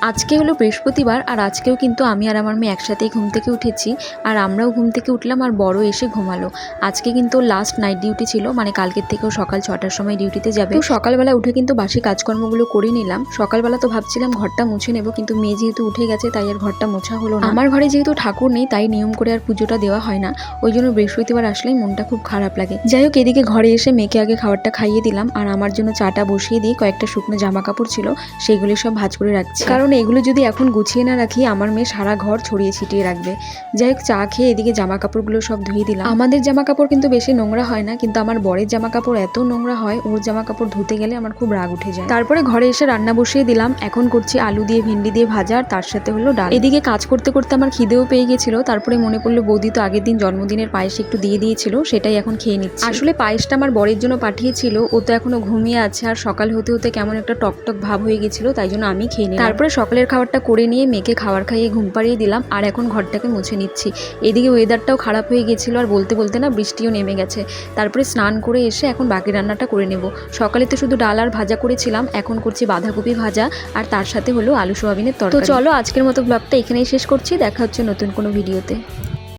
আজকে হলো বৃহস্পতিবার আর আজকেও কিন্তু আমি আর আমার মেয়ে একসাথেই ঘুম থেকে উঠেছি। আর আমরাও ঘুম থেকে উঠলাম আর বড় এসে ঘুমালো। আজকে কিন্তু লাস্ট নাইট ডিউটি ছিল, মানে কালকের থেকেও সকাল 6টার সময় ডিউটিতে যাবে। তো সকালবেলা উঠে কিন্তু বাসি কাজকর্মগুলো করে নিলাম। সকালবেলা তো ভাবছিলাম ঘরটা মুছে নেব, কিন্তু মেয়ে যেহেতু উঠে গেছে তাই আর ঘরটা মোছা হলো না। আমার ঘরে যেহেতু ঠাকুর নেই তাই নিয়ম করে আর পুজোটা দেওয়া হয় না, ওই জন্য বৃহস্পতিবার আসলেই মনটা খুব খারাপ লাগে। যাই হোক, এদিকে ঘরে এসে মেয়েকে আগে খাবারটা খাইয়ে দিলাম আর আমার জন্য চাটা বসিয়ে দিয়ে কয়েকটা শুকনো জামা কাপড় ছিল সেইগুলি সব ভাঁজ করে রাখছি, কারণ এগুলো যদি এখন গুছিয়ে না রাখি আমার মেয়ে সারা ঘর ছড়িয়ে ছিটিয়ে রাখবে। যাই হোক, চা খেয়ে এদিকে জামা কাপড়গুলো সব ধুয়ে দিলাম। আমাদের জামা কাপড় কিন্তু বেশি নোংরা হয় না, কিন্তু আমার বরের জামা কাপড় এত নোংরা হয়, ওর জামা কাপড় ধুতে গেলে আমার খুব রাগ উঠে যায়। তারপরে ঘরে এসে রান্না বসিয়ে দিলাম। এখন করছি আলু দিয়ে ভেন্ডি দিয়ে ভাজা, আর তার সাথে হলো ডাল। এদিকে কাজ করতে করতে আমার খিদেও পেয়ে গেছিল, তারপরে মনে পড়লো বৌদি তো আগের দিন জন্মদিনের পায়েস একটু দিয়ে দিয়েছিল, সেটাই এখন খেয়ে নিচ্ছি। আসলে পায়েসটা আমার বরের জন্য পাঠিয়েছিল, ও তো এখনো ঘুমিয়ে আছে আর সকাল হতে হতে কেমন একটা টকটক ভাব হয়ে গেছিল, তাই জন্য আমি খেয়ে নিলাম। তারপরে সকালের খাবারটা করে নিয়ে মেয়েকে খাবার খাইয়ে ঘুম পাড়িয়ে দিলাম আর এখন ঘরটাকে মুছে নিচ্ছি। এদিকে ওয়েদারটাও খারাপ হয়ে গেছিলো আর বলতে বলতে না বৃষ্টিও নেমে গেছে। তারপরে স্নান করে এসে এখন বাকি রান্নাটা করে নেব। সকালে তো শুধু ডাল আর ভাজা করেছিলাম, এখন করছি বাঁধাকপি ভাজা আর তার সাথে হলো আলু সোয়াবিনের তরকারি। তো চলো আজকের মতো ব্লগটা এখানেই শেষ করছি, দেখা হচ্ছে নতুন কোনো ভিডিওতে।